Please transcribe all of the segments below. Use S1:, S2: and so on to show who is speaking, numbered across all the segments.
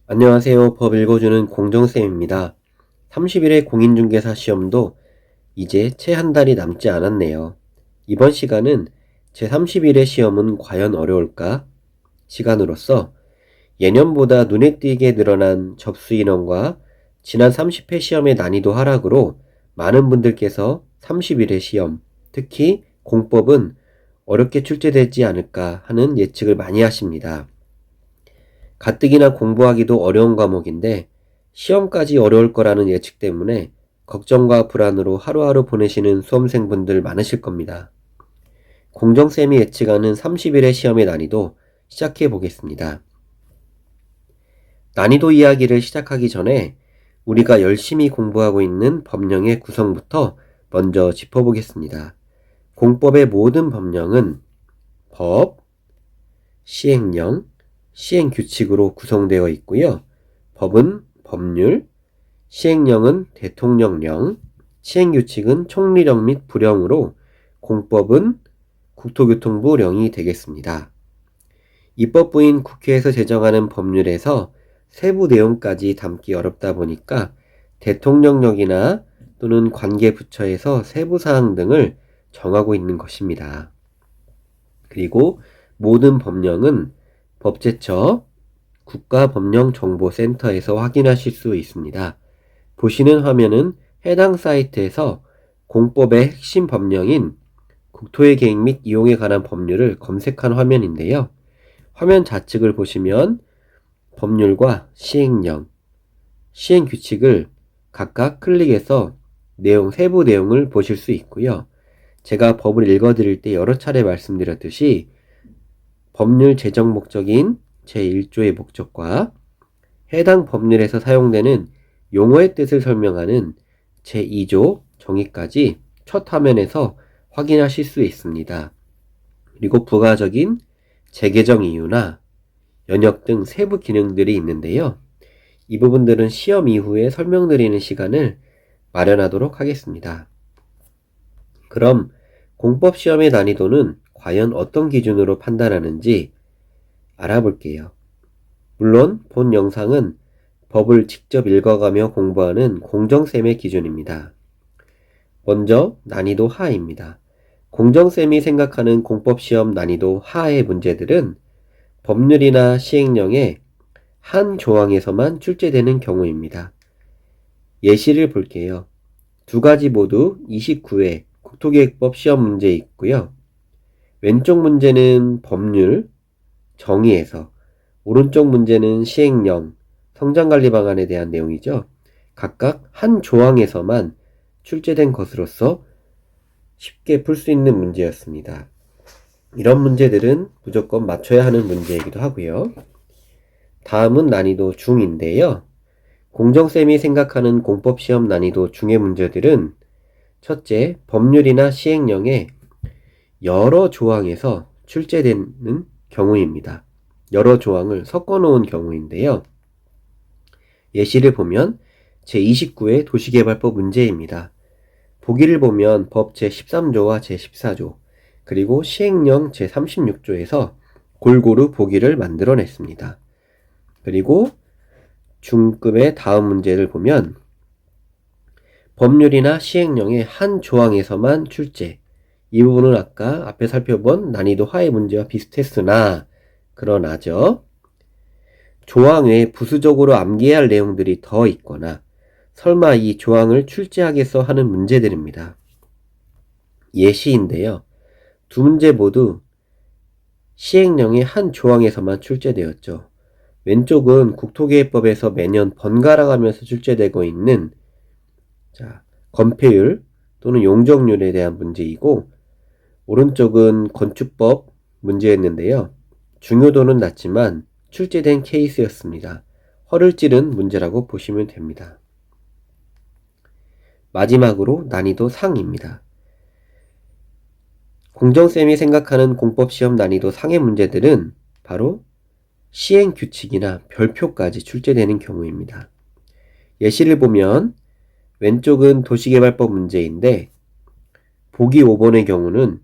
S1: 안녕하세요. 법 읽어주는 공정쌤입니다. 30일의 공인중개사 시험도 이제 채 한 달이 남지 않았네요. 이번 시간은 제30일의 시험은 과연 어려울까? 시간으로서 예년보다 눈에 띄게 늘어난 접수 인원과 지난 30회 시험의 난이도 하락으로 많은 분들께서 30일의 시험, 특히 공법은 어렵게 출제되지 않을까 하는 예측을 많이 하십니다. 가뜩이나 공부하기도 어려운 과목인데 시험까지 어려울 거라는 예측 때문에 걱정과 불안으로 하루하루 보내시는 수험생분들 많으실 겁니다. 공정쌤이 예측하는 30일의 시험의 난이도 시작해 보겠습니다. 난이도 이야기를 시작하기 전에 우리가 열심히 공부하고 있는 법령의 구성부터 먼저 짚어보겠습니다. 공법의 모든 법령은 법, 시행령, 시행규칙으로 구성되어 있고요. 법은 법률, 시행령은 대통령령, 시행규칙은 총리령 및 부령으로 공법은 국토교통부령이 되겠습니다. 입법부인 국회에서 제정하는 법률에서 세부 내용까지 담기 어렵다 보니까 대통령령이나 또는 관계부처에서 세부사항 등을 정하고 있는 것입니다. 그리고 모든 법령은 법제처 국가법령정보센터에서 확인하실 수 있습니다. 보시는 화면은 해당 사이트에서 공법의 핵심 법령인 국토의 계획 및 이용에 관한 법률을 검색한 화면인데요. 화면 좌측을 보시면 법률과 시행령, 시행규칙을 각각 클릭해서 세부 내용을 보실 수 있고요. 제가 법을 읽어드릴 때 여러 차례 말씀드렸듯이 법률 제정 목적인 제1조의 목적과 해당 법률에서 사용되는 용어의 뜻을 설명하는 제2조 정의까지 첫 화면에서 확인하실 수 있습니다. 그리고 부가적인 재개정 이유나 연역 등 세부 기능들이 있는데요. 이 부분들은 시험 이후에 설명드리는 시간을 마련하도록 하겠습니다. 그럼 공법시험의 난이도는 과연 어떤 기준으로 판단하는지 알아볼게요. 물론 본 영상은 법을 직접 읽어가며 공부하는 공정쌤의 기준입니다. 먼저 난이도 하입니다. 공정쌤이 생각하는 공법시험 난이도 하의 문제들은 법률이나 시행령의 한 조항에서만 출제되는 경우입니다. 예시를 볼게요. 두 가지 모두 29회 국토계획법 시험 문제 있고요. 왼쪽 문제는 법률, 정의에서, 오른쪽 문제는 시행령, 성장관리 방안에 대한 내용이죠. 각각 한 조항에서만 출제된 것으로서 쉽게 풀 수 있는 문제였습니다. 이런 문제들은 무조건 맞춰야 하는 문제이기도 하고요. 다음은 난이도 중인데요. 공정쌤이 생각하는 공법시험 난이도 중의 문제들은 첫째, 법률이나 시행령의 여러 조항에서 출제되는 경우입니다. 여러 조항을 섞어놓은 경우인데요. 예시를 보면 제29회 도시개발법 문제입니다. 보기를 보면 법 제13조와 제14조, 그리고 시행령 제36조에서 골고루 보기를 만들어냈습니다. 그리고 중급의 다음 문제를 보면 법률이나 시행령의 한 조항에서만 출제. 이 부분은 아까 앞에 살펴본 난이도 하의 문제와 비슷했으나 그러나죠. 조항 외에 부수적으로 암기해야 할 내용들이 더 있거나 설마 이 조항을 출제하겠어 하는 문제들입니다. 예시인데요. 두 문제 모두 시행령의 한 조항에서만 출제되었죠. 왼쪽은 국토계획법에서 매년 번갈아 가면서 출제되고 있는 건폐율 또는 용적률에 대한 문제이고, 오른쪽은 건축법 문제였는데요. 중요도는 낮지만 출제된 케이스였습니다. 허를 찌른 문제라고 보시면 됩니다. 마지막으로 난이도 상입니다. 공정쌤이 생각하는 공법시험 난이도 상의 문제들은 바로 시행규칙이나 별표까지 출제되는 경우입니다. 예시를 보면 왼쪽은 도시개발법 문제인데 보기 5번의 경우는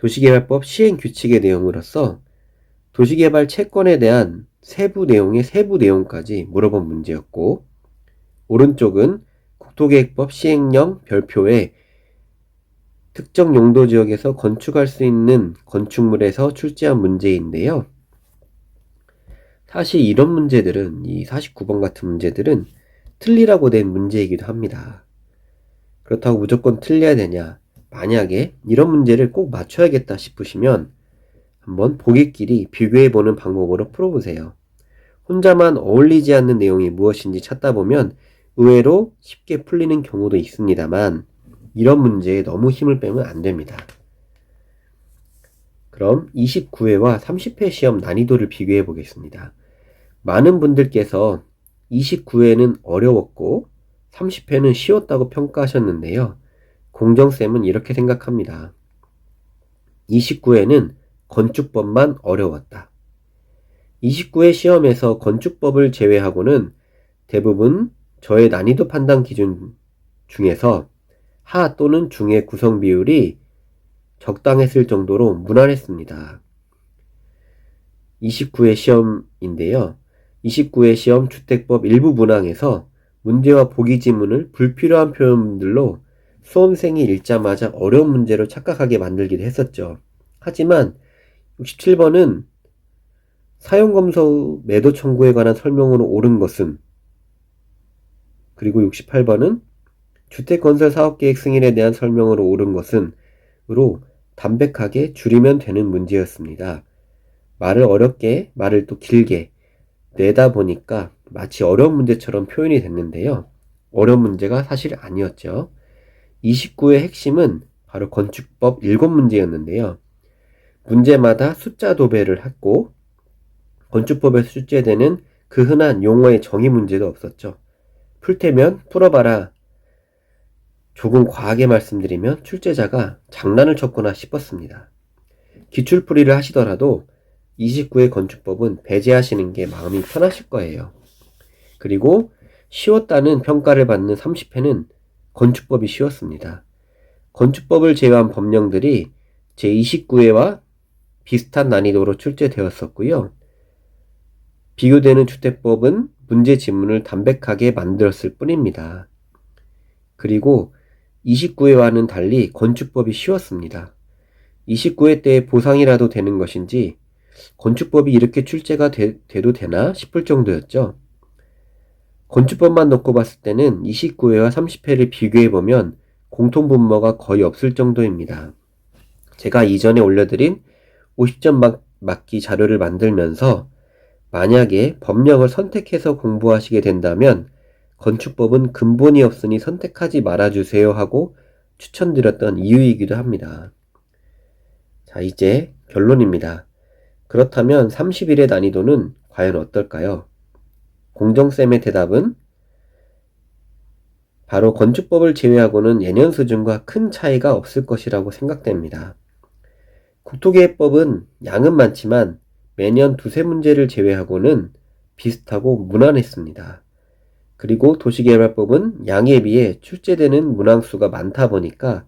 S1: 도시개발법 시행규칙의 내용으로서 도시개발 채권에 대한 세부 내용의 세부 내용까지 물어본 문제였고, 오른쪽은 국토계획법 시행령 별표에 특정 용도 지역에서 건축할 수 있는 건축물에서 출제한 문제인데요. 사실 이런 문제들은, 이 49번 같은 문제들은 틀리라고 된 문제이기도 합니다. 그렇다고 무조건 틀려야 되냐? 만약에 이런 문제를 꼭 맞춰야겠다 싶으시면 한번 보기끼리 비교해보는 방법으로 풀어보세요. 혼자만 어울리지 않는 내용이 무엇인지 찾다 보면 의외로 쉽게 풀리는 경우도 있습니다만, 이런 문제에 너무 힘을 빼면 안 됩니다. 그럼 29회와 30회 시험 난이도를 비교해 보겠습니다. 많은 분들께서 29회는 어려웠고 30회는 쉬웠다고 평가하셨는데요. 공정쌤은 이렇게 생각합니다. 29회는 건축법만 어려웠다. 29회 시험에서 건축법을 제외하고는 대부분 저의 난이도 판단 기준 중에서 하 또는 중의 구성 비율이 적당했을 정도로 무난했습니다. 29회 시험인데요. 29회 시험 주택법 일부 문항에서 문제와 보기 지문을 불필요한 표현들로 수험생이 읽자마자 어려운 문제로 착각하게 만들기도 했었죠. 하지만 67번은 사용검사 후 매도 청구에 관한 설명으로 옳은 것은, 그리고 68번은 주택건설 사업계획 승인에 대한 설명으로 옳은 것은 으로 담백하게 줄이면 되는 문제였습니다. 말을 어렵게, 말을 또 길게 내다 보니까 마치 어려운 문제처럼 표현이 됐는데요. 어려운 문제가 사실 아니었죠. 29의 핵심은 바로 건축법 7문제였는데요. 문제마다 숫자 도배를 했고, 건축법에서 출제되는 그 흔한 용어의 정의 문제도 없었죠. 풀 테면 풀어봐라. 조금 과하게 말씀드리면 출제자가 장난을 쳤구나 싶었습니다. 기출풀이를 하시더라도 29의 건축법은 배제하시는 게 마음이 편하실 거예요. 그리고 쉬웠다는 평가를 받는 30회는 건축법이 쉬웠습니다. 건축법을 제외한 법령들이 제29회와 비슷한 난이도로 출제되었었고요. 비교되는 주택법은 문제 지문을 담백하게 만들었을 뿐입니다. 그리고 29회와는 달리 건축법이 쉬웠습니다. 29회 때 보상이라도 되는 것인지 건축법이 이렇게 출제가 돼도 되나 싶을 정도였죠. 건축법만 놓고 봤을 때는 29회와 30회를 비교해보면 공통분모가 거의 없을 정도입니다. 제가 이전에 올려드린 50점 맞기 자료를 만들면서 만약에 법령을 선택해서 공부하시게 된다면 건축법은 근본이 없으니 선택하지 말아주세요 하고 추천드렸던 이유이기도 합니다. 자, 이제 결론입니다. 그렇다면 30일의 난이도는 과연 어떨까요? 공정쌤의 대답은 바로 건축법을 제외하고는 예년 수준과 큰 차이가 없을 것이라고 생각됩니다. 국토계획법은 양은 많지만 매년 두세 문제를 제외하고는 비슷하고 무난했습니다. 그리고 도시개발법은 양에 비해 출제되는 문항수가 많다 보니까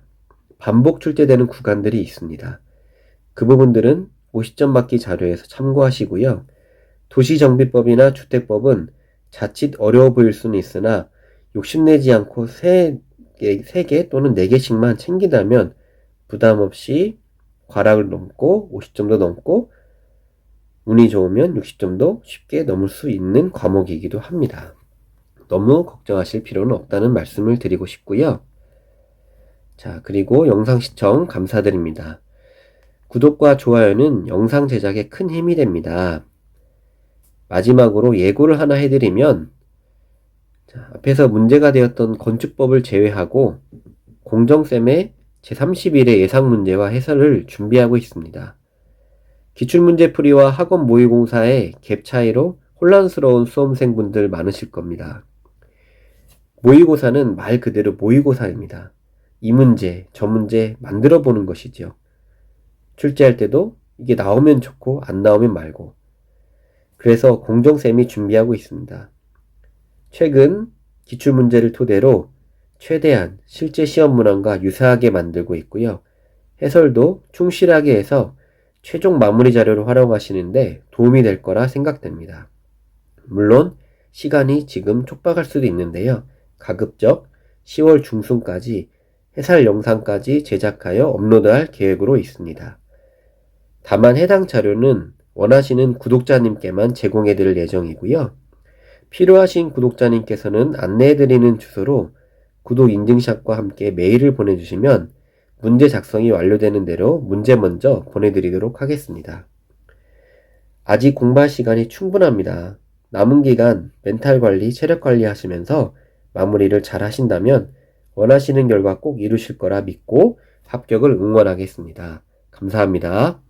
S1: 반복 출제되는 구간들이 있습니다. 그 부분들은 50점 맞기 자료에서 참고하시고요. 도시정비법이나 주택법은 자칫 어려워 보일 수는 있으나 욕심내지 않고 3개 또는 4개씩만 챙긴다면 부담없이 과락을 넘고 50점도 넘고 운이 좋으면 60점도 쉽게 넘을 수 있는 과목이기도 합니다. 너무 걱정하실 필요는 없다는 말씀을 드리고 싶고요. 자, 그리고 영상 시청 감사드립니다. 구독과 좋아요는 영상 제작에 큰 힘이 됩니다. 마지막으로 예고를 하나 해드리면, 자, 앞에서 문제가 되었던 건축법을 제외하고 공정쌤의 제31회 예상문제와 해설을 준비하고 있습니다. 기출문제 풀이와 학원 모의공사의 갭 차이로 혼란스러운 수험생분들 많으실 겁니다. 모의고사는 말 그대로 모의고사입니다. 이 문제, 저 문제 만들어 보는 것이죠. 출제할 때도 이게 나오면 좋고 안 나오면 말고. 그래서 공정쌤이 준비하고 있습니다. 최근 기출문제를 토대로 최대한 실제 시험 문항과 유사하게 만들고 있고요. 해설도 충실하게 해서 최종 마무리 자료를 활용하시는데 도움이 될 거라 생각됩니다. 물론 시간이 지금 촉박할 수도 있는데요. 가급적 10월 중순까지 해설 영상까지 제작하여 업로드할 계획으로 있습니다. 다만 해당 자료는 원하시는 구독자님께만 제공해 드릴 예정이고요. 필요하신 구독자님께서는 안내해드리는 주소로 구독 인증샷과 함께 메일을 보내주시면 문제 작성이 완료되는 대로 문제 먼저 보내드리도록 하겠습니다. 아직 공부할 시간이 충분합니다. 남은 기간 멘탈 관리, 체력 관리 하시면서 마무리를 잘 하신다면 원하시는 결과 꼭 이루실 거라 믿고 합격을 응원하겠습니다. 감사합니다.